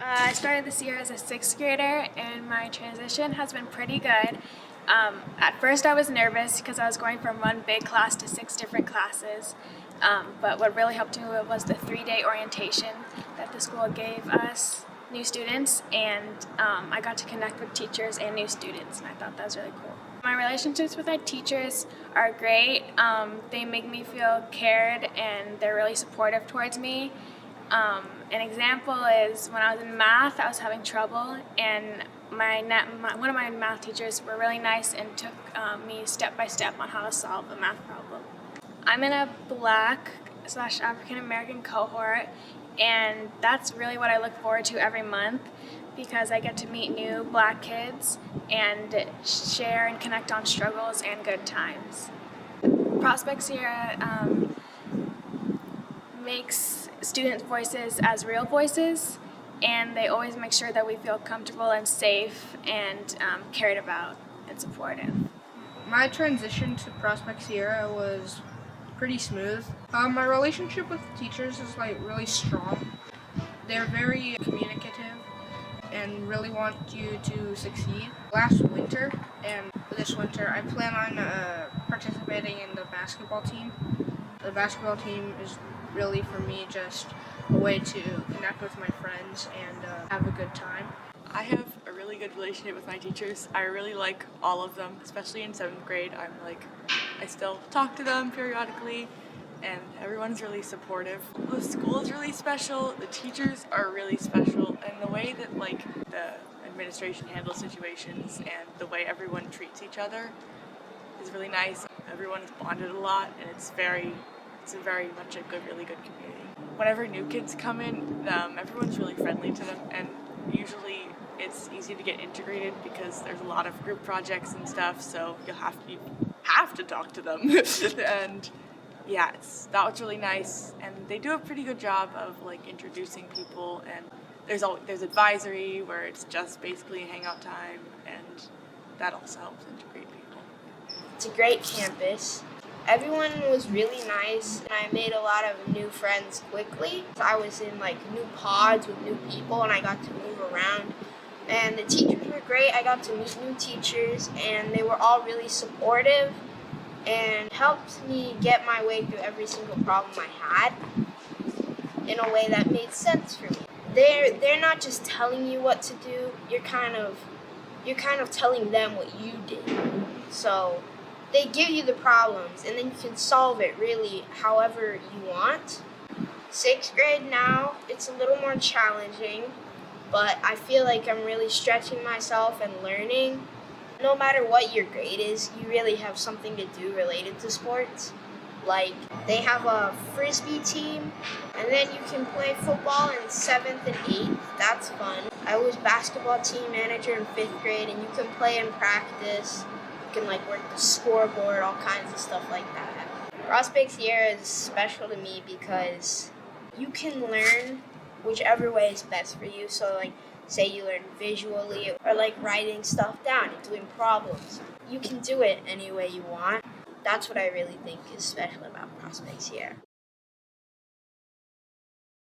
I started this year as a sixth grader, and my transition has been pretty good. At first, I was nervous because I was going from one big class to 6 different classes. But what really helped me was the 3-day orientation that the school gave us new students, and I got to connect with teachers and new students, and I thought that was really cool. My relationships with my teachers are great. They make me feel cared, and they're really supportive towards me. An example is when I was in math, I was having trouble, and one of my math teachers were really nice and took me step by step on how to solve a math problem. I'm in a Black/African American cohort, and that's really what I look forward to every month because I get to meet new Black kids and share and connect on struggles and good times. Prospect Sierra makes students' voices as real voices, and they always make sure that we feel comfortable and safe and cared about and supported. My transition to Prospect Sierra was pretty smooth. My relationship with teachers is really strong. They're very communicative and really want you to succeed. Last winter and this winter, I plan on participating in the basketball team. The basketball team is really for me just a way to connect with my friends and have a good time. I have a really good relationship with my teachers. I really like all of them, especially in 7th grade. I still talk to them periodically, and everyone's really supportive. The school is really special, the teachers are really special, and the way that the administration handles situations and the way everyone treats each other is really nice. Everyone's bonded a lot, and it's very much a really good community. Whenever new kids come in, everyone's really friendly to them, and usually it's easy to get integrated because there's a lot of group projects and stuff, so you have to talk to them. And yeah, that was really nice, and they do a pretty good job of introducing people, and there's advisory where it's just basically hangout time, and that also helps integrate people. It's a great campus. Everyone was really nice, and I made a lot of new friends quickly. I was in new pods with new people, and I got to move around. And the teachers were great. I got to meet new teachers, and they were all really supportive and helped me get my way through every single problem I had in a way that made sense for me. They're not just telling you what to do. You're kind of telling them what you did. So they give you the problems, and then you can solve it really however you want. 6th grade now, it's a little more challenging, but I feel like I'm really stretching myself and learning. No matter what your grade is, you really have something to do related to sports. They have a frisbee team, and then you can play football in 7th and 8th. That's fun. I was basketball team manager in 5th grade, and you can play in practice. You can work the scoreboard, all kinds of stuff like that. Prospect Sierra is special to me because you can learn whichever way is best for you. So say you learn visually or writing stuff down and doing problems. You can do it any way you want. That's what I really think is special about Prospect Sierra.